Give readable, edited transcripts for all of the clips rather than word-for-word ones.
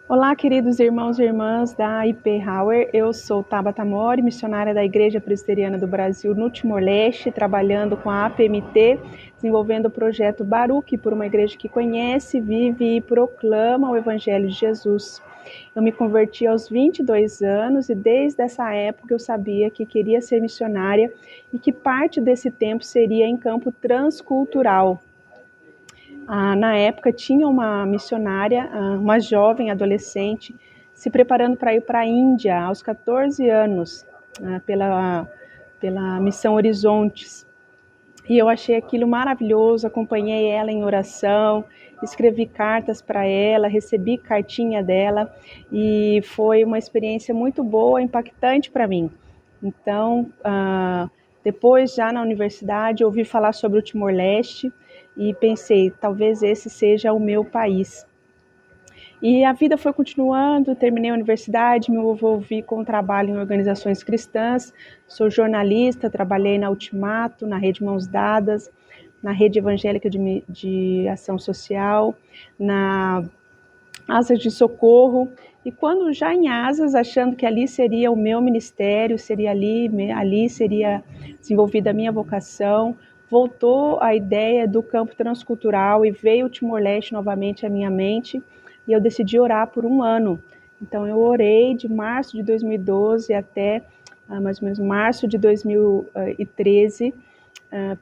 Olá, queridos irmãos e irmãs da IP Hauer. Eu sou Tabata Mori, missionária da Igreja Presbiteriana do Brasil no Timor-Leste, trabalhando com a APMT, desenvolvendo o projeto Baruch por uma igreja que conhece, vive e proclama o Evangelho de Jesus. Eu me converti aos 22 anos e desde essa época eu sabia que queria ser missionária e que parte desse tempo seria em campo transcultural. Na época tinha uma missionária, uma jovem adolescente, se preparando para ir para a Índia aos 14 anos, pela Missão Horizontes. E eu achei aquilo maravilhoso, acompanhei ela em oração, escrevi cartas para ela, recebi cartinha dela e foi uma experiência muito boa, impactante para mim. Então, depois já na universidade, ouvi falar sobre o Timor-Leste e pensei, talvez esse seja o meu país. E a vida foi continuando, terminei a universidade, me envolvi com o trabalho em organizações cristãs, sou jornalista, trabalhei na Ultimato, na Rede Mãos Dadas, na Rede Evangélica de Ação Social, na Asas de Socorro, e quando já em Asas, achando que ali seria o meu ministério, seria ali seria desenvolvida a minha vocação, voltou a ideia do campo transcultural e veio o Timor-Leste novamente à minha mente, e eu decidi orar por um ano. Então eu orei de março de 2012 até mais ou menos março de 2013,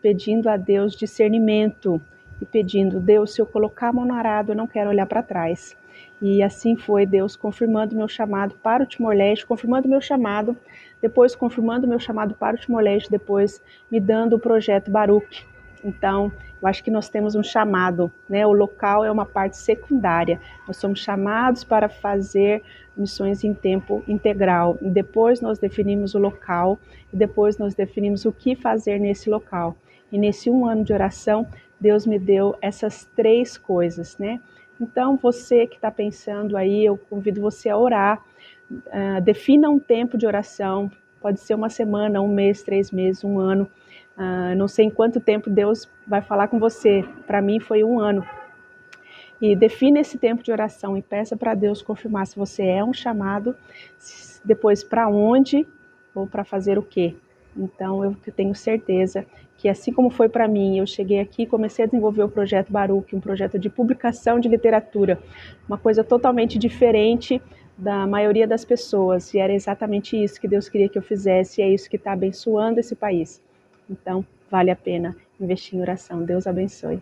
pedindo a Deus discernimento e pedindo, Deus, se eu colocar a mão no arado, eu não quero olhar para trás. E assim foi, Deus confirmando meu chamado para o Timor-Leste, confirmando meu chamado, depois confirmando meu chamado para o Timor-Leste, depois me dando o projeto Baruch. Então, eu acho que nós temos um chamado, né? O local é uma parte secundária. Nós somos chamados para fazer missões em tempo integral. E depois nós definimos o local, e depois nós definimos o que fazer nesse local. E nesse um ano de oração, Deus me deu essas três coisas, né? Então, você que está pensando aí, eu convido você a orar. Defina um tempo de oração, pode ser uma semana, um mês, 3 meses, um ano. Não sei em quanto tempo Deus vai falar com você. Para mim foi um ano. E defina esse tempo de oração e peça para Deus confirmar se você é um chamado, depois para onde ou para fazer o quê. Então eu tenho certeza que assim como foi para mim, eu cheguei aqui e comecei a desenvolver o projeto Baruch, um projeto de publicação de literatura, uma coisa totalmente diferente da maioria das pessoas, e era exatamente isso que Deus queria que eu fizesse, e é isso que está abençoando esse país. Então, vale a pena investir em oração. Deus abençoe.